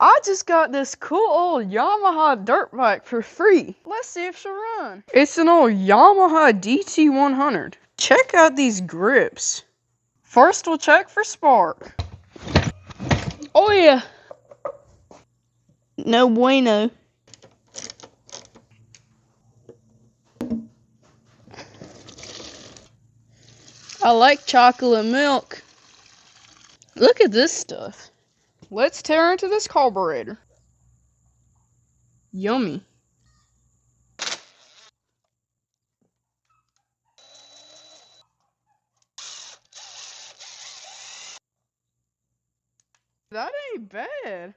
I just got this cool old Yamaha dirt bike for free. Let's see if she'll run. It's an old Yamaha DT100. Check out these grips. First we'll check for spark. Oh yeah. No bueno. I like chocolate milk. Look at this stuff. Let's tear into this carburetor. Yummy. That ain't bad.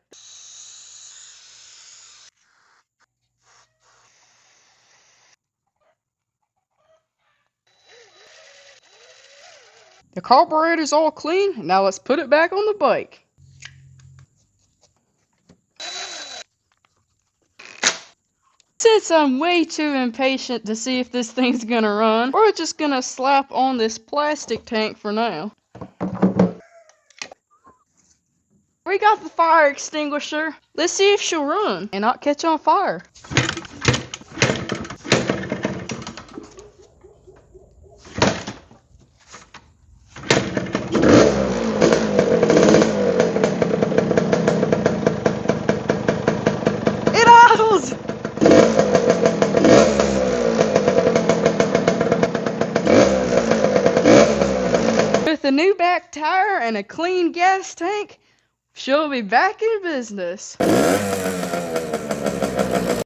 The carburetor's all clean. Now let's put it back on the bike. Since I'm way too impatient to see if this thing's gonna run, we're just gonna slap on this plastic tank for now. We got the fire extinguisher. Let's see if she'll run and not catch on fire. It idles! With a new back tire and a clean gas tank, she'll be back in business.